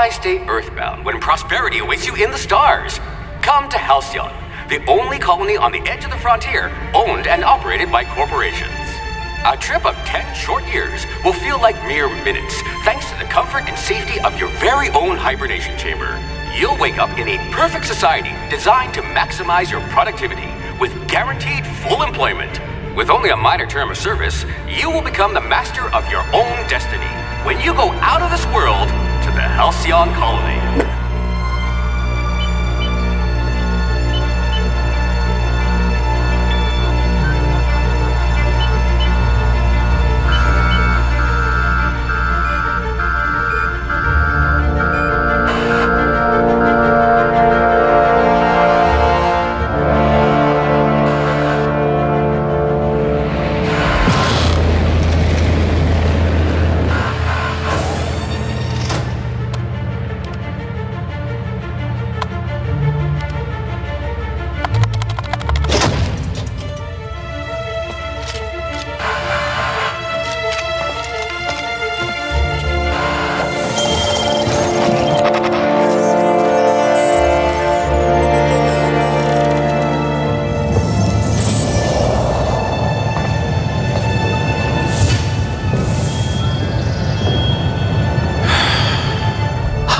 Why stay earthbound when prosperity awaits you in the stars? Come to Halcyon, the only colony on the edge of the frontier, owned and operated by corporations. A trip of 10 short years will feel like mere minutes, thanks to the comfort and safety of your very own hibernation chamber. You'll wake up in a perfect society designed to maximize your productivity, with guaranteed full employment. With only a minor term of service, you will become the master of your own destiny when you go out of this world to the Halcyon colony.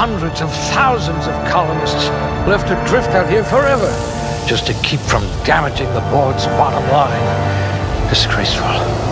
Hundreds of thousands of colonists will have to drift out here forever just to keep from damaging the board's bottom line. Disgraceful.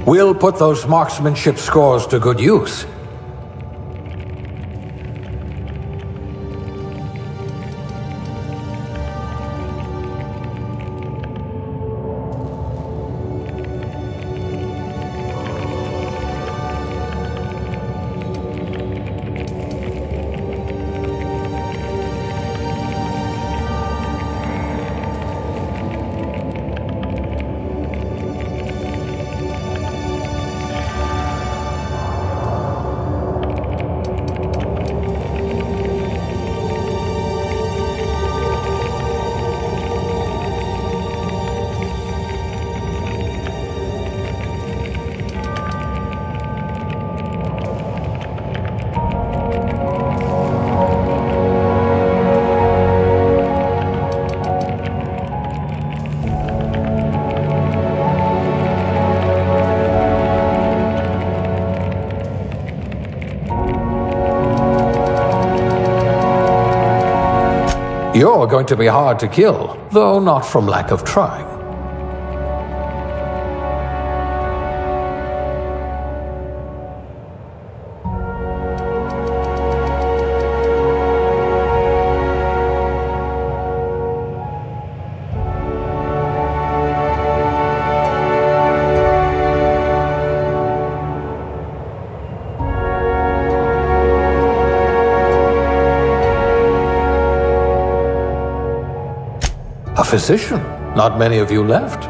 We'll put those marksmanship scores to good use. You're going to be hard to kill, though not from lack of trying. A physician? Not many of you left.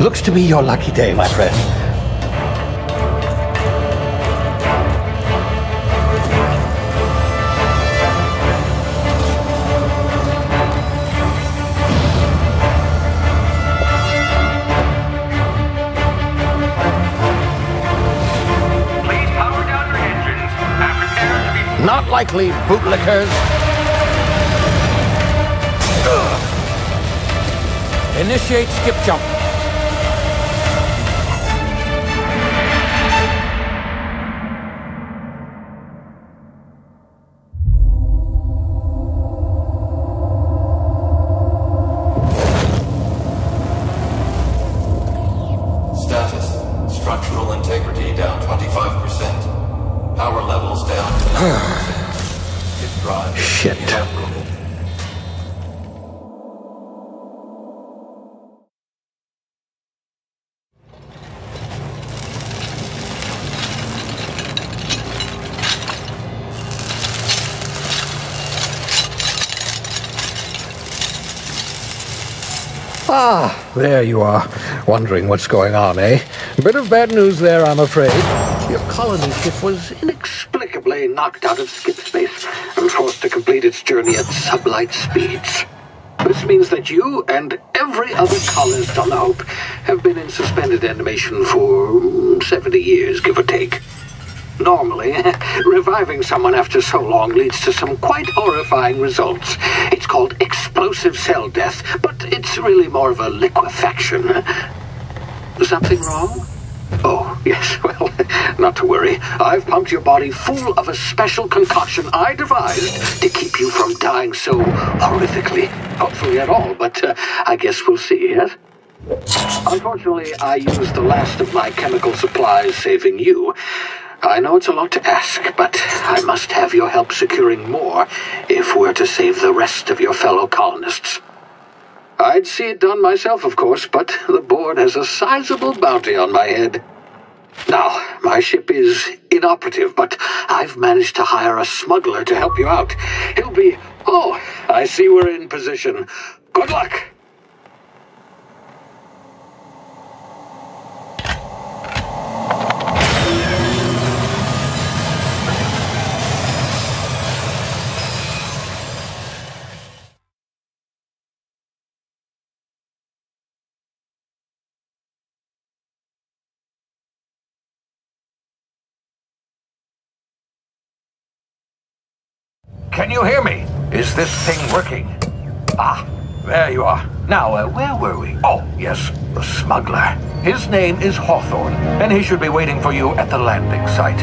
Looks to be your lucky day, my friend. Please power down your engines and prepare to be... Not likely, bootlickers. Initiate skip jump. shit. Ah, there you are. Wondering what's going on, eh? A bit of bad news there, I'm afraid. Your colony ship was inexplicably knocked out of skip space and forced to complete its journey at sublight speeds. This means that you and every other colonist on the Hope have been in suspended animation for 70 years, give or take. Normally, reviving someone after so long leads to some quite horrifying results. It's called explosive cell death, but it's really more of a liquefaction. Something wrong? Oh, yes, well, not to worry. I've pumped your body full of a special concoction I devised to keep you from dying so horrifically. Hopefully at all, but I guess we'll see, yes? Unfortunately, I used the last of my chemical supplies saving you. I know it's a lot to ask, but I must have your help securing more if we're to save the rest of your fellow colonists. I'd see it done myself, of course, but the board has a sizable bounty on my head. Now, my ship is inoperative, but I've managed to hire a smuggler to help you out. He'll be... Oh, I see we're in position. Good luck! Can you hear me? Is this thing working? Ah, there you are. Now, where were we? Oh, yes, the smuggler. His name is Hawthorne, and he should be waiting for you at the landing site.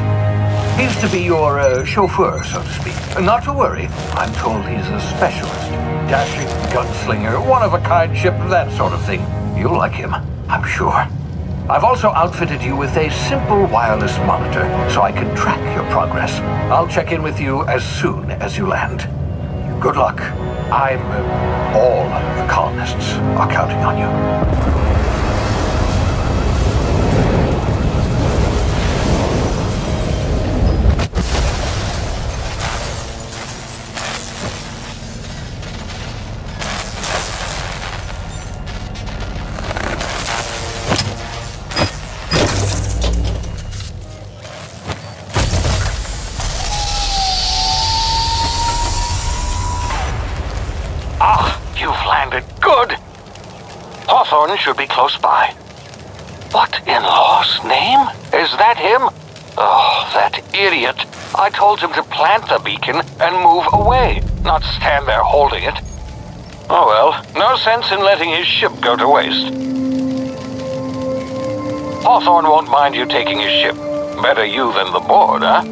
He's to be your chauffeur, so to speak. Not to worry, I'm told he's a specialist. Dashing gunslinger, one-of-a-kind ship, that sort of thing. You'll like him, I'm sure. I've also outfitted you with a simple wireless monitor, so I can track your progress. I'll check in with you as soon as you land. Good luck. All the colonists are counting on you. Hawthorne should be close by. What in law's name? Is that him? Oh, that idiot. I told him to plant the beacon and move away, not stand there holding it. Oh well, no sense in letting his ship go to waste. Hawthorne won't mind you taking his ship. Better you than the board, huh?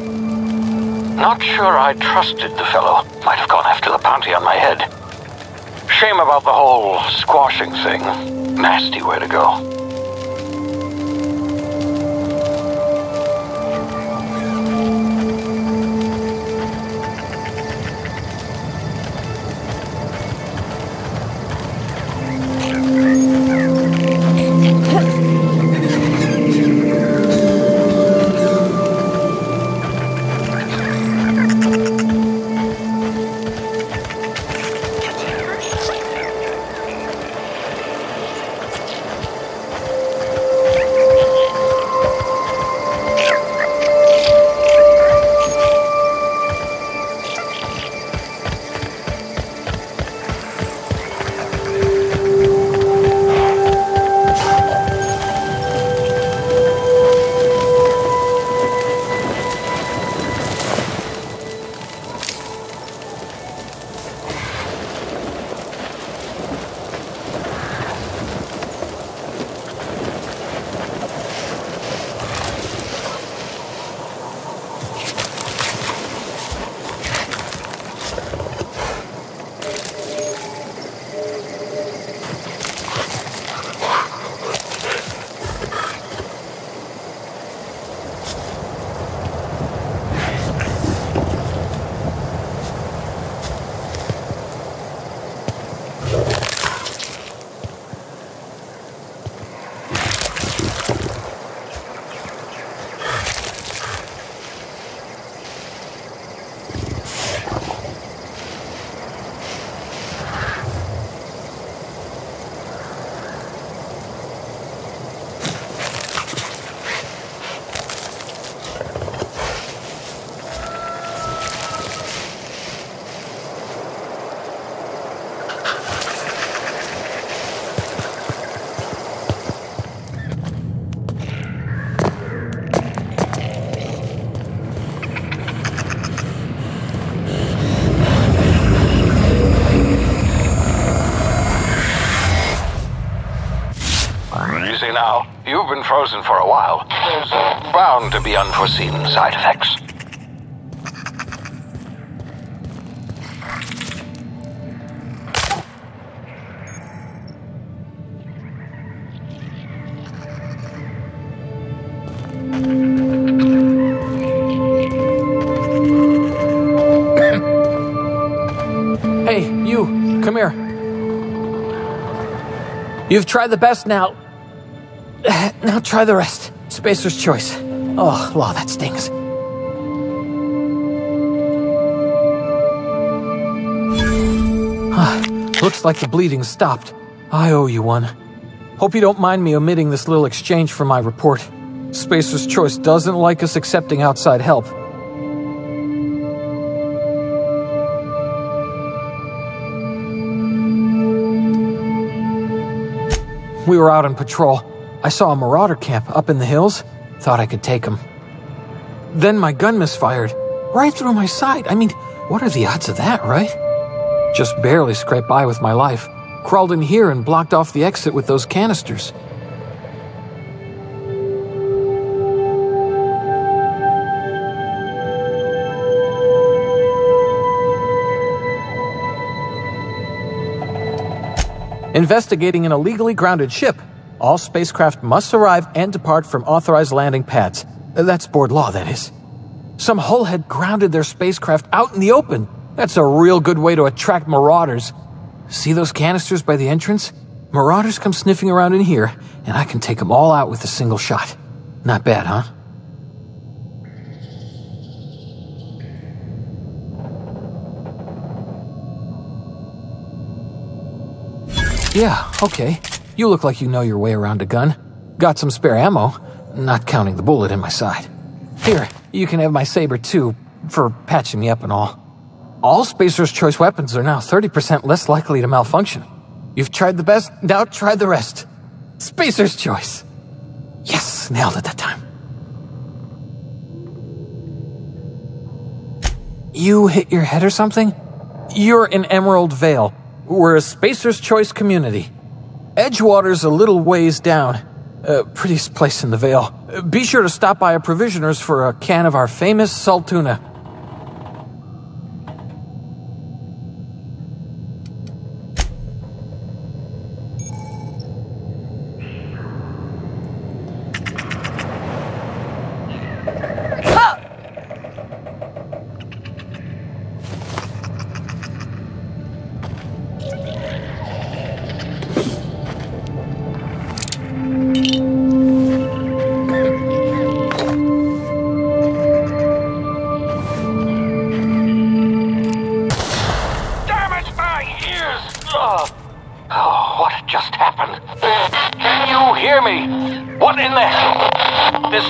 Not sure I trusted the fellow. Might have gone after the bounty on my head. Shame about the whole squashing thing. Nasty way to go. now. You've been frozen for a while. There's bound to be unforeseen side effects. Hey, you, come here. You've tried the best now. Now try the rest. Spacer's choice. Oh, wow, that stings. Looks like the bleeding stopped. I owe you one. Hope you don't mind me omitting this little exchange from my report. Spacer's choice doesn't like us accepting outside help. We were out on patrol. I saw a marauder camp up in the hills. Thought I could take him. Then my gun misfired. Right through my side. I mean, what are the odds of that, right? Just barely scraped by with my life. Crawled in here and blocked off the exit with those canisters. Investigating an illegally grounded ship. All spacecraft must arrive and depart from authorized landing pads. That's board law, that is. Some hullhead grounded their spacecraft out in the open. That's a real good way to attract marauders. See those canisters by the entrance? Marauders come sniffing around in here, and I can take them all out with a single shot. Not bad, huh? Yeah, okay. You look like you know your way around a gun. Got some spare ammo, not counting the bullet in my side. Here, you can have my saber too, for patching me up and all. All Spacer's Choice weapons are now 30% less likely to malfunction. You've tried the best, now try the rest. Spacer's Choice. Yes, nailed it that time. You hit your head or something? You're in Emerald Vale. We're a Spacer's Choice community. Edgewater's a little ways down. Prettiest place in the Vale. Be sure to stop by a provisioner's for a can of our famous salt tuna. What just happened? Can you hear me? What in the hell? This...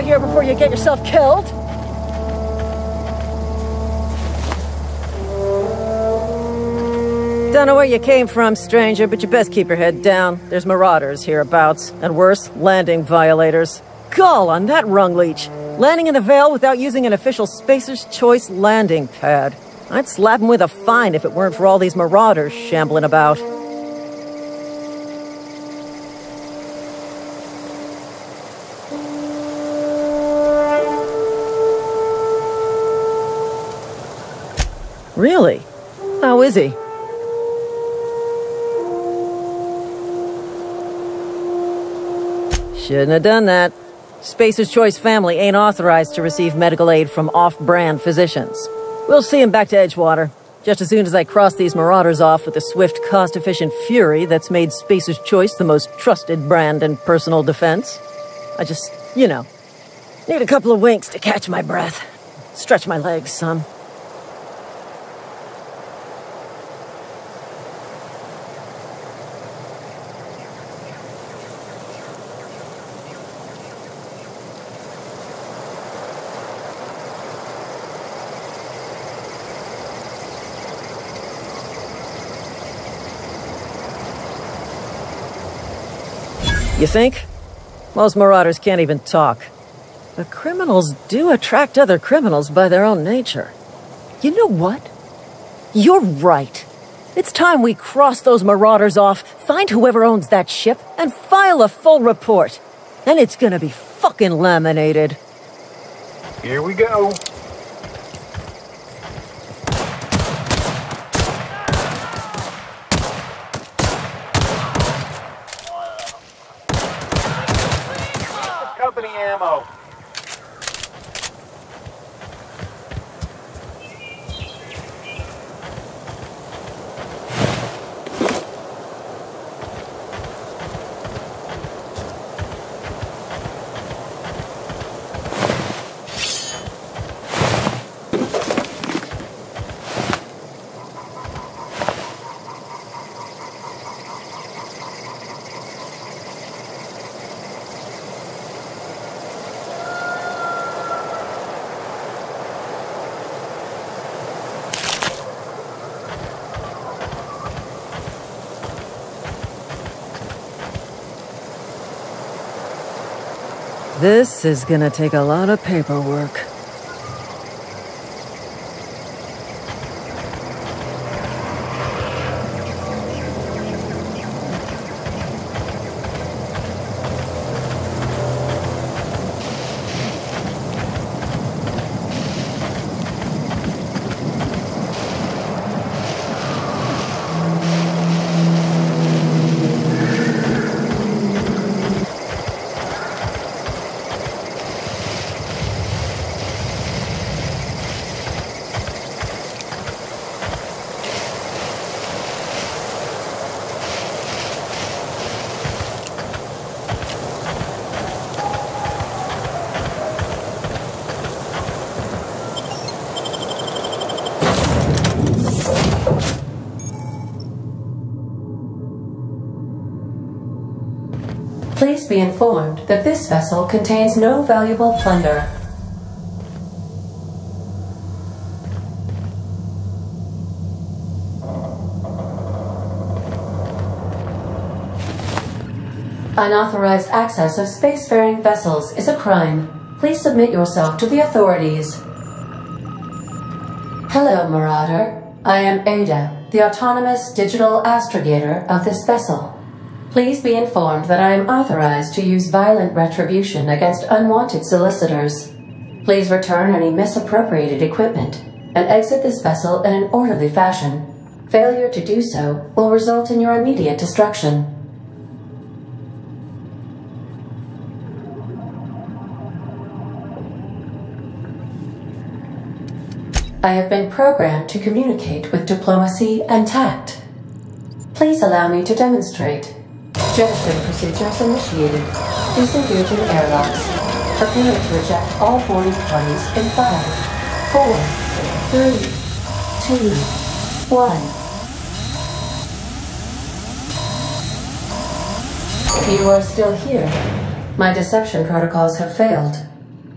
here before you get yourself killed. Don't know where you came from, stranger, but you best keep your head down. There's marauders hereabouts, and worse, landing violators. Gall on that rung leech. Landing in the Vale without using an official Spacer's Choice landing pad. I'd slap him with a fine if it weren't for all these marauders shambling about. Really? How is he? Shouldn't have done that. Spacer's Choice family ain't authorized to receive medical aid from off-brand physicians. We'll see him back to Edgewater, just as soon as I cross these marauders off with the swift, cost-efficient fury that's made Spacer's Choice the most trusted brand in personal defense. I just, need a couple of winks to catch my breath. Stretch my legs, son. You think? Most marauders can't even talk. But criminals do attract other criminals by their own nature. You know what? You're right. It's time we cross those marauders off, find whoever owns that ship, and file a full report. And it's gonna be fucking laminated. Here we go. Company ammo. This is gonna take a lot of paperwork. Please be informed that this vessel contains no valuable plunder. Unauthorized access of spacefaring vessels is a crime. Please submit yourself to the authorities. Hello, Marauder. I am Ada, the autonomous digital astrogator of this vessel. Please be informed that I am authorized to use violent retribution against unwanted solicitors. Please return any misappropriated equipment and exit this vessel in an orderly fashion. Failure to do so will result in your immediate destruction. I have been programmed to communicate with diplomacy and tact. Please allow me to demonstrate. Jettison procedures initiated. Disengaging airlocks. Prepare to eject all boarding parties in 5, 4, 3, 2, 1. You are still here. My deception protocols have failed.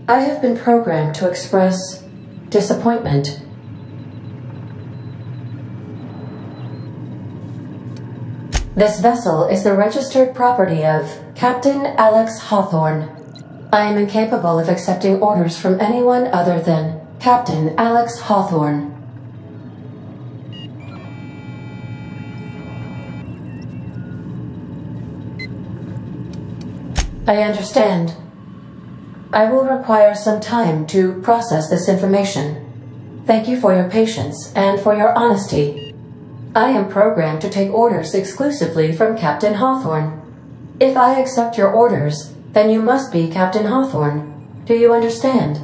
I have been programmed to express disappointment. This vessel is the registered property of Captain Alex Hawthorne. I am incapable of accepting orders from anyone other than Captain Alex Hawthorne. I understand. I will require some time to process this information. Thank you for your patience and for your honesty. I am programmed to take orders exclusively from Captain Hawthorne. If I accept your orders, then you must be Captain Hawthorne. Do you understand?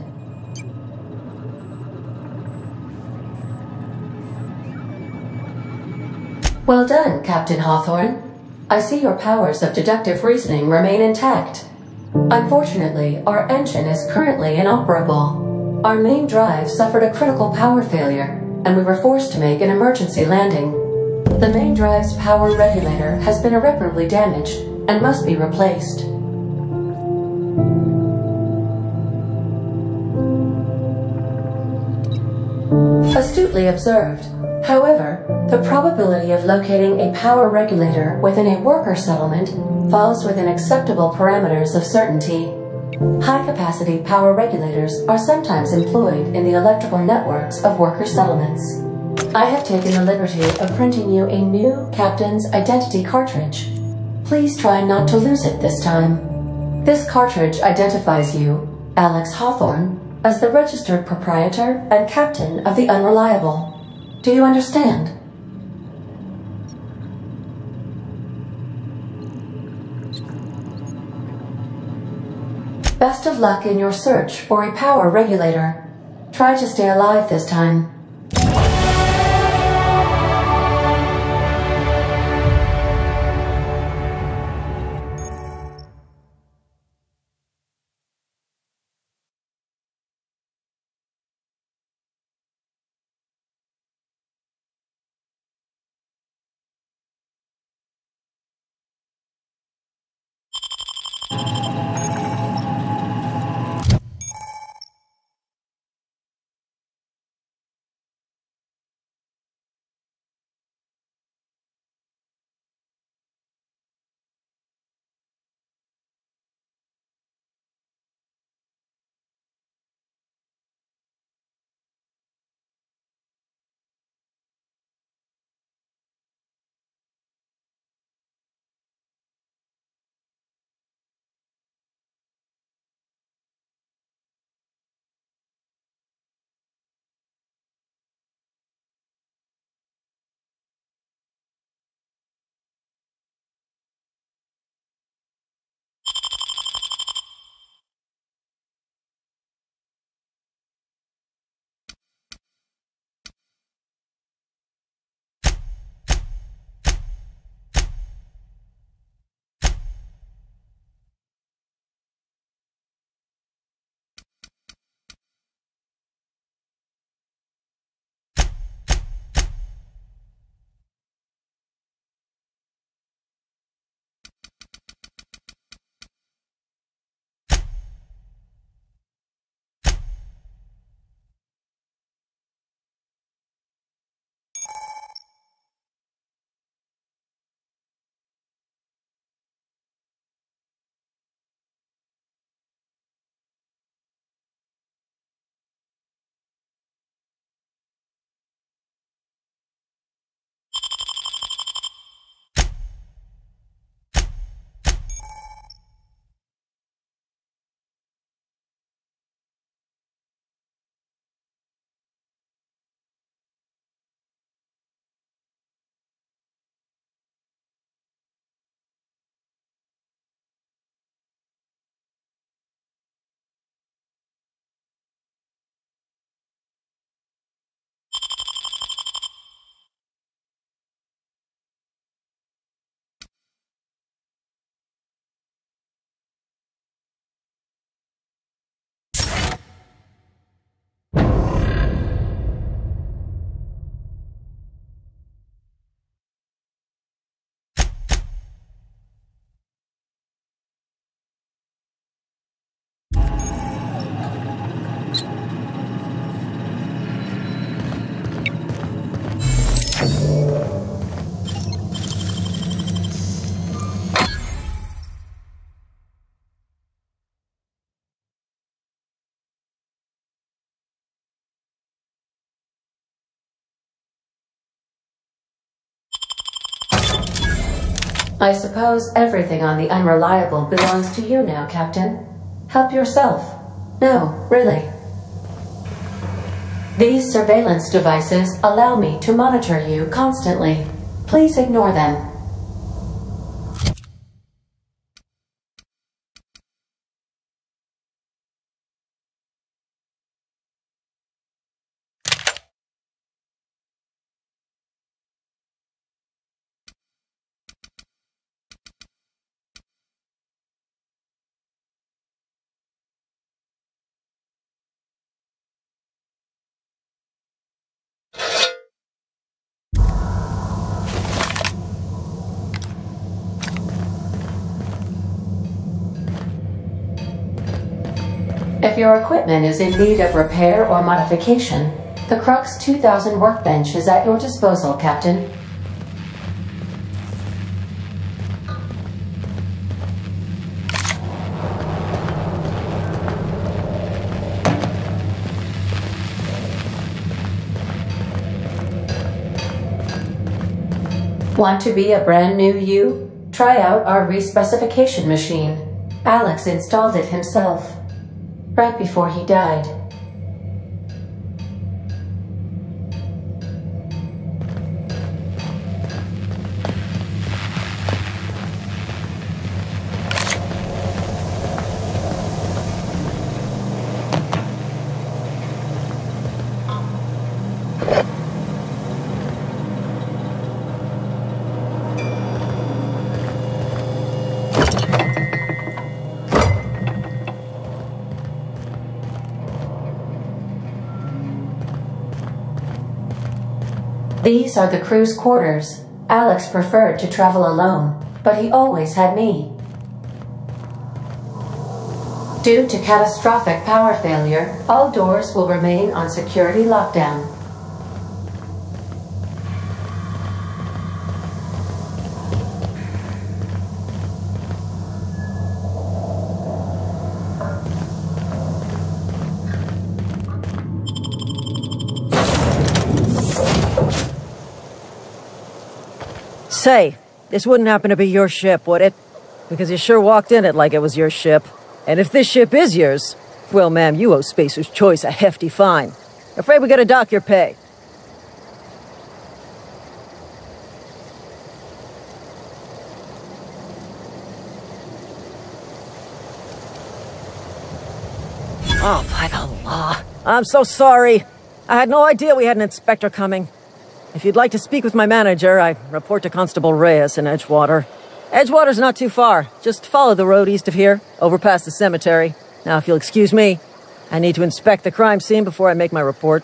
Well done, Captain Hawthorne. I see your powers of deductive reasoning remain intact. Unfortunately, our engine is currently inoperable. Our main drive suffered a critical power failure, and we were forced to make an emergency landing. The main drive's power regulator has been irreparably damaged and must be replaced. Astutely observed. However, the probability of locating a power regulator within a worker settlement falls within acceptable parameters of certainty. High-capacity power regulators are sometimes employed in the electrical networks of worker settlements. I have taken the liberty of printing you a new Captain's Identity cartridge. Please try not to lose it this time. This cartridge identifies you, Alex Hawthorne, as the registered proprietor and captain of the Unreliable. Do you understand? Best of luck in your search for a power regulator. Try to stay alive this time. I suppose everything on the Unreliable belongs to you now, Captain. Help yourself. No, really. These surveillance devices allow me to monitor you constantly. Please ignore them. If your equipment is in need of repair or modification, the Crux 2000 workbench is at your disposal, Captain. Want to be a brand new you? Try out our respecification machine. Alex installed it himself, right before he died. These are the crew's quarters. Alex preferred to travel alone, but he always had me. Due to catastrophic power failure, all doors will remain on security lockdown. Say, this wouldn't happen to be your ship, would it? Because you sure walked in it like it was your ship. And if this ship is yours, well, ma'am, you owe Spacer's Choice a hefty fine. Afraid we gotta dock your pay. Oh, by the law. I'm so sorry. I had no idea we had an inspector coming. If you'd like to speak with my manager, I report to Constable Reyes in Edgewater. Edgewater's not too far. Just follow the road east of here, over past the cemetery. Now, if you'll excuse me, I need to inspect the crime scene before I make my report.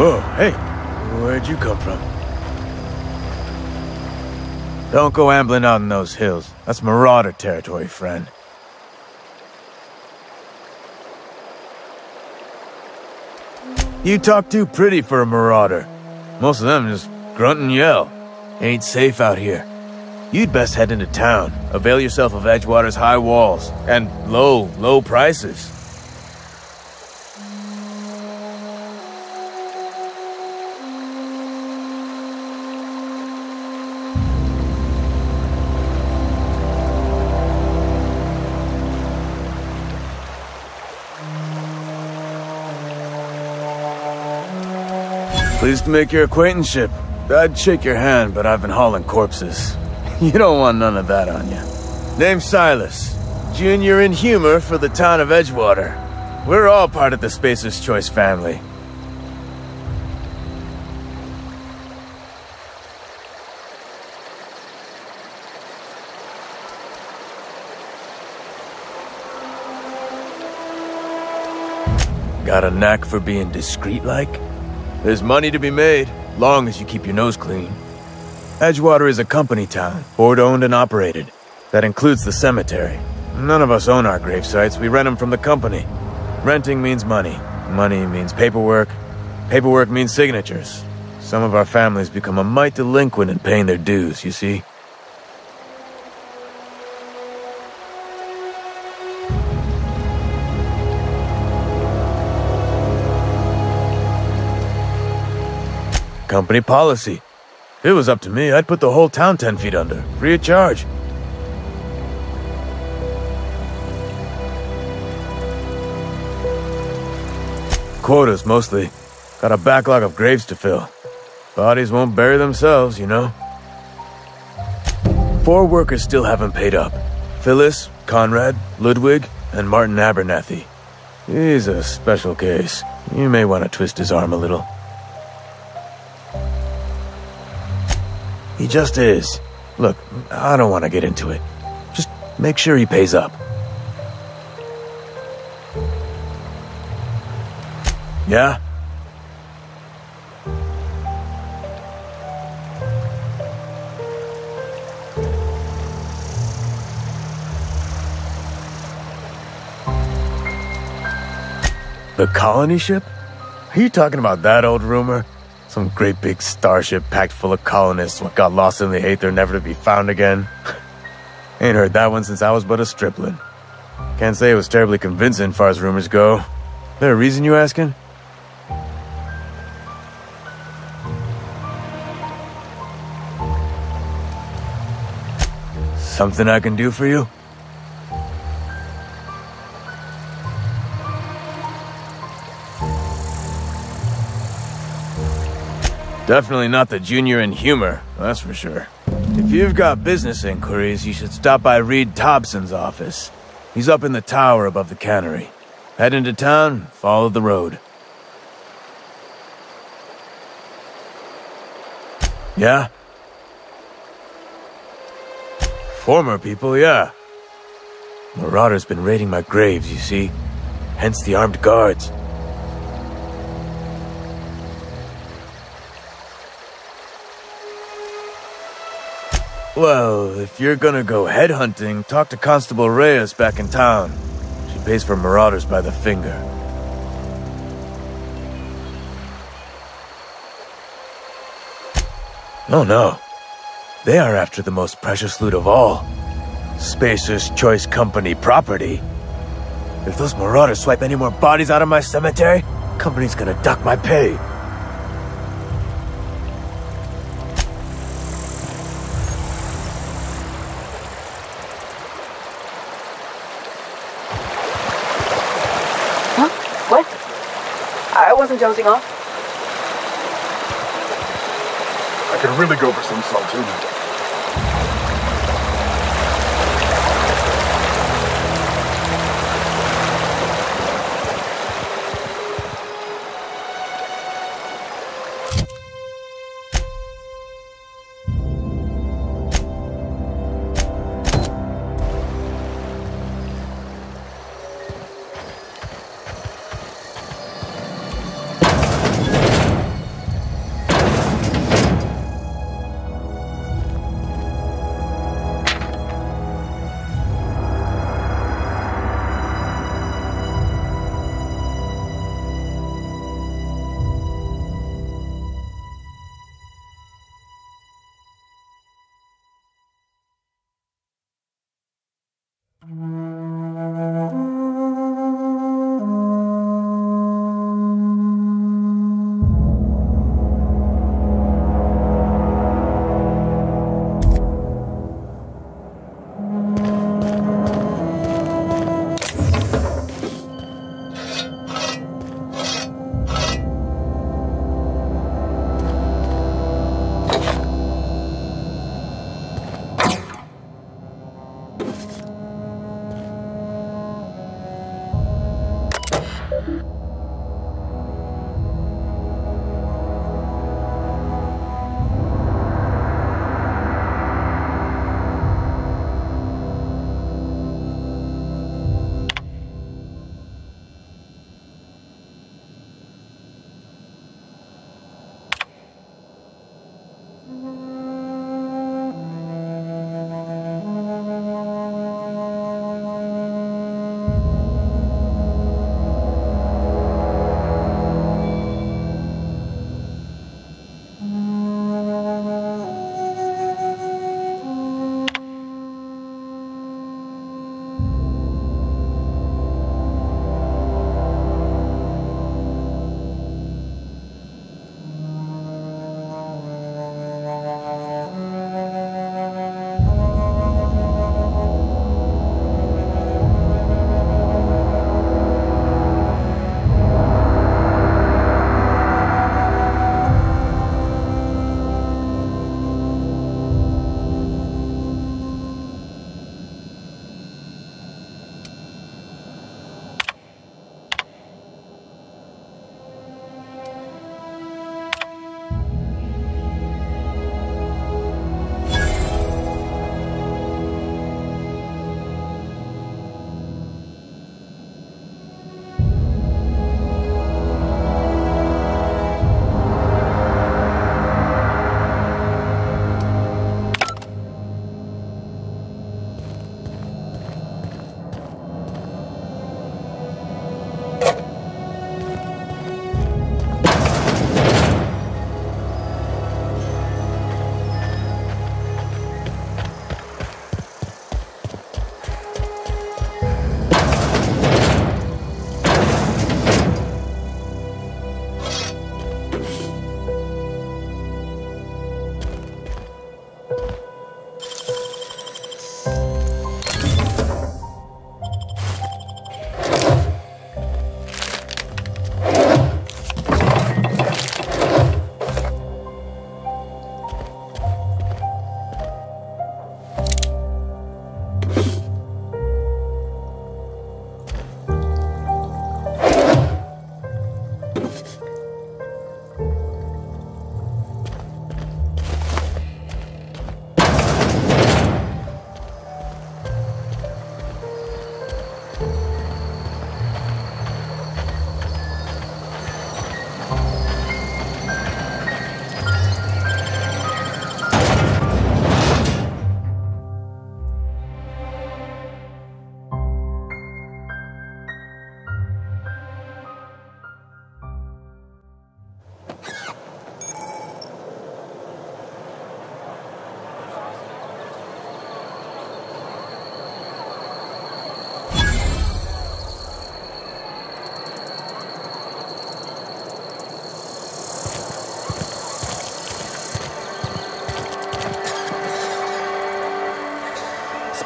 Whoa, hey, where'd you come from? Don't go ambling out in those hills. That's marauder territory, friend. You talk too pretty for a marauder. Most of them just grunt and yell. Ain't safe out here. You'd best head into town. Avail yourself of Edgewater's high walls and low prices. Pleased to make your acquaintanceship. I'd shake your hand, but I've been hauling corpses. You don't want none of that on you. Name's Silas. Junior in humor for the town of Edgewater. We're all part of the Spacer's Choice family. Got a knack for being discreet-like? There's money to be made, long as you keep your nose clean. Edgewater is a company town, board-owned and operated. That includes the cemetery. None of us own our grave sites, we rent them from the company. Renting means money. Money means paperwork. Paperwork means signatures. Some of our families become a mite delinquent in paying their dues, you see. Company policy. If it was up to me, I'd put the whole town 10 feet under, free of charge. Quotas, mostly. Got a backlog of graves to fill. Bodies won't bury themselves, you know. 4 workers still haven't paid up. Phyllis, Conrad, Ludwig, and Martin Abernathy. He's a special case. You may want to twist his arm a little. He just is. Look, I don't want to get into it. Just make sure he pays up. Yeah? The colony ship? Are you talking about that old rumor? Some great big starship packed full of colonists what got lost in the aether never to be found again. Ain't heard that one since I was but a stripling. Can't say it was terribly convincing far as rumors go. There a reason you asking? Something I can do for you? Definitely not the junior in humor, that's for sure. If you've got business inquiries, you should stop by Reed Thompson's office. He's up in the tower above the cannery. Head into town, follow the road. Yeah? Former people, yeah. Marauder's been raiding my graves, you see. Hence the armed guards. Well, if you're gonna go headhunting, talk to Constable Reyes back in town. She pays for marauders by the finger. Oh no. They are after the most precious loot of all. Spacer's Choice Company property. If those marauders swipe any more bodies out of my cemetery, company's gonna dock my pay. What? I wasn't dozing off. I could really go for some saltine.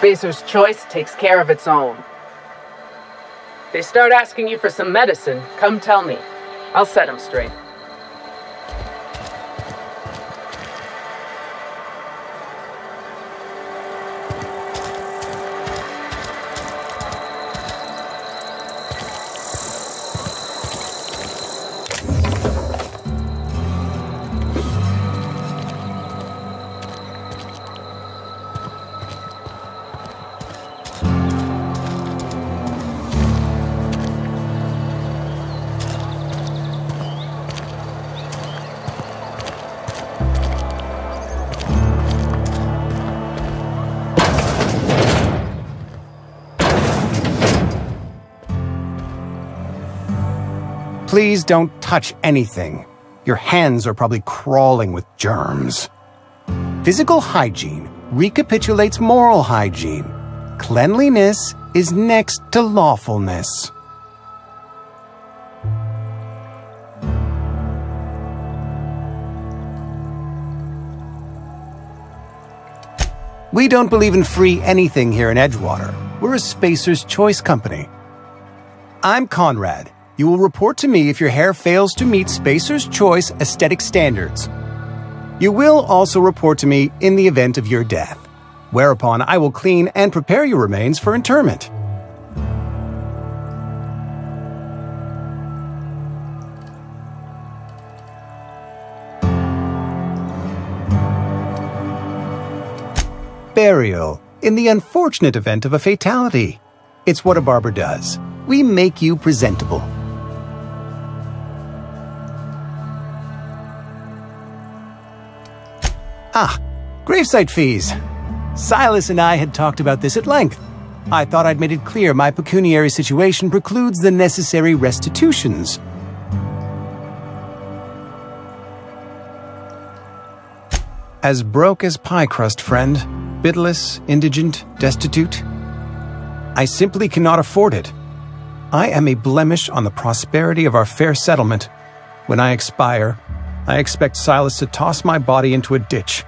Spacer's Choice takes care of its own. They start asking you for some medicine, come tell me. I'll set them straight. Please don't touch anything. Your hands are probably crawling with germs. Physical hygiene recapitulates moral hygiene. Cleanliness is next to lawfulness. We don't believe in free anything here in Edgewater. We're a Spacer's Choice company. I'm Conrad. You will report to me if your hair fails to meet Spacer's Choice aesthetic standards. You will also report to me in the event of your death, whereupon I will clean and prepare your remains for interment. Burial, in the unfortunate event of a fatality. It's what a barber does. We make you presentable. Gravesite fees. Silas and I had talked about this at length. I thought I'd made it clear my pecuniary situation precludes the necessary restitutions. As broke as pie crust, friend. Bitless, indigent, destitute. I simply cannot afford it. I am a blemish on the prosperity of our fair settlement. When I expire, I expect Silas to toss my body into a ditch.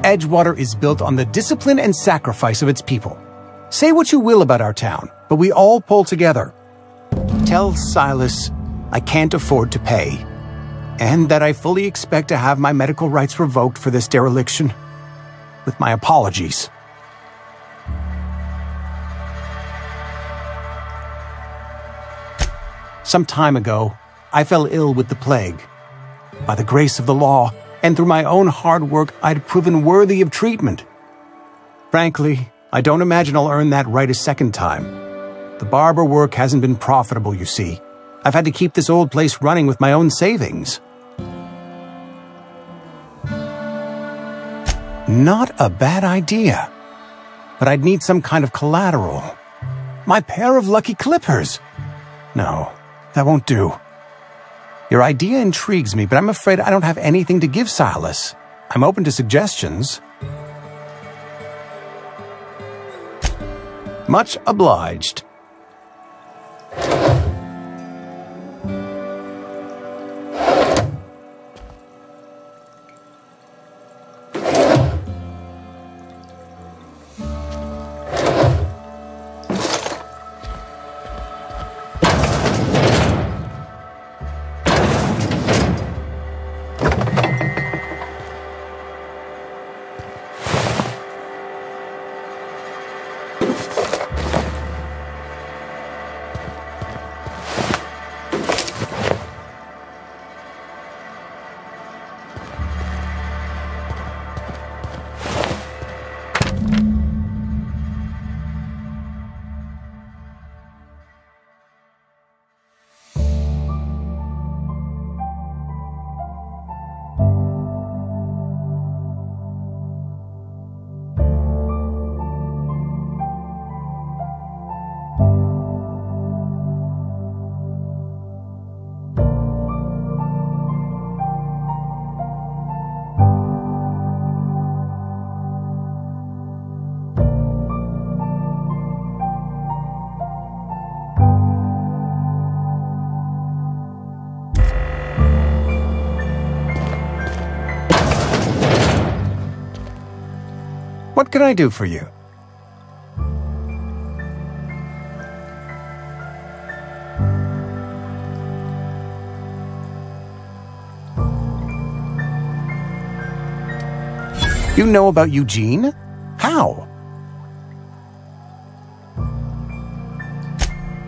Edgewater is built on the discipline and sacrifice of its people. Say what you will about our town, but we all pull together. Tell Silas I can't afford to pay, and that I fully expect to have my medical rights revoked for this dereliction. With my apologies. Some time ago, I fell ill with the plague. By the grace of the law, and through my own hard work, I'd proven worthy of treatment. Frankly, I don't imagine I'll earn that right a second time. The barber work hasn't been profitable, you see. I've had to keep this old place running with my own savings. Not a bad idea. But I'd need some kind of collateral. My pair of lucky clippers. No, that won't do. Your idea intrigues me, but I'm afraid I don't have anything to give Silas. I'm open to suggestions. Much obliged. What can I do for you? You know about Eugene? How?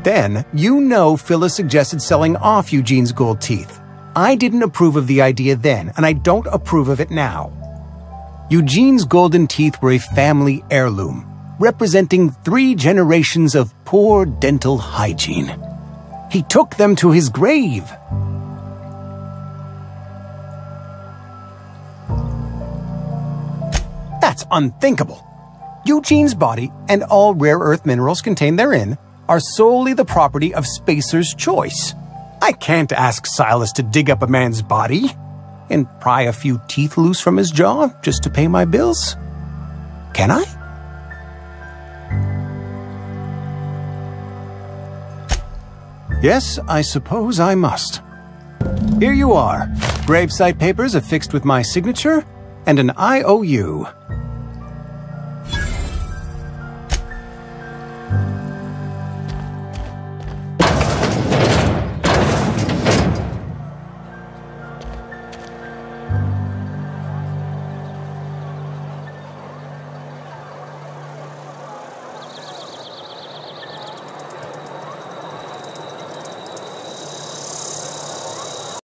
Then, you know Phyllis suggested selling off Eugene's gold teeth. I didn't approve of the idea then, and I don't approve of it now. Eugene's golden teeth were a family heirloom, representing 3 generations of poor dental hygiene. He took them to his grave. That's unthinkable. Eugene's body and all rare earth minerals contained therein are solely the property of Spacer's Choice. I can't ask Silas to dig up a man's body and pry a few teeth loose from his jaw just to pay my bills. Can I? Yes, I suppose I must. Here you are. Gravesite papers affixed with my signature and an IOU.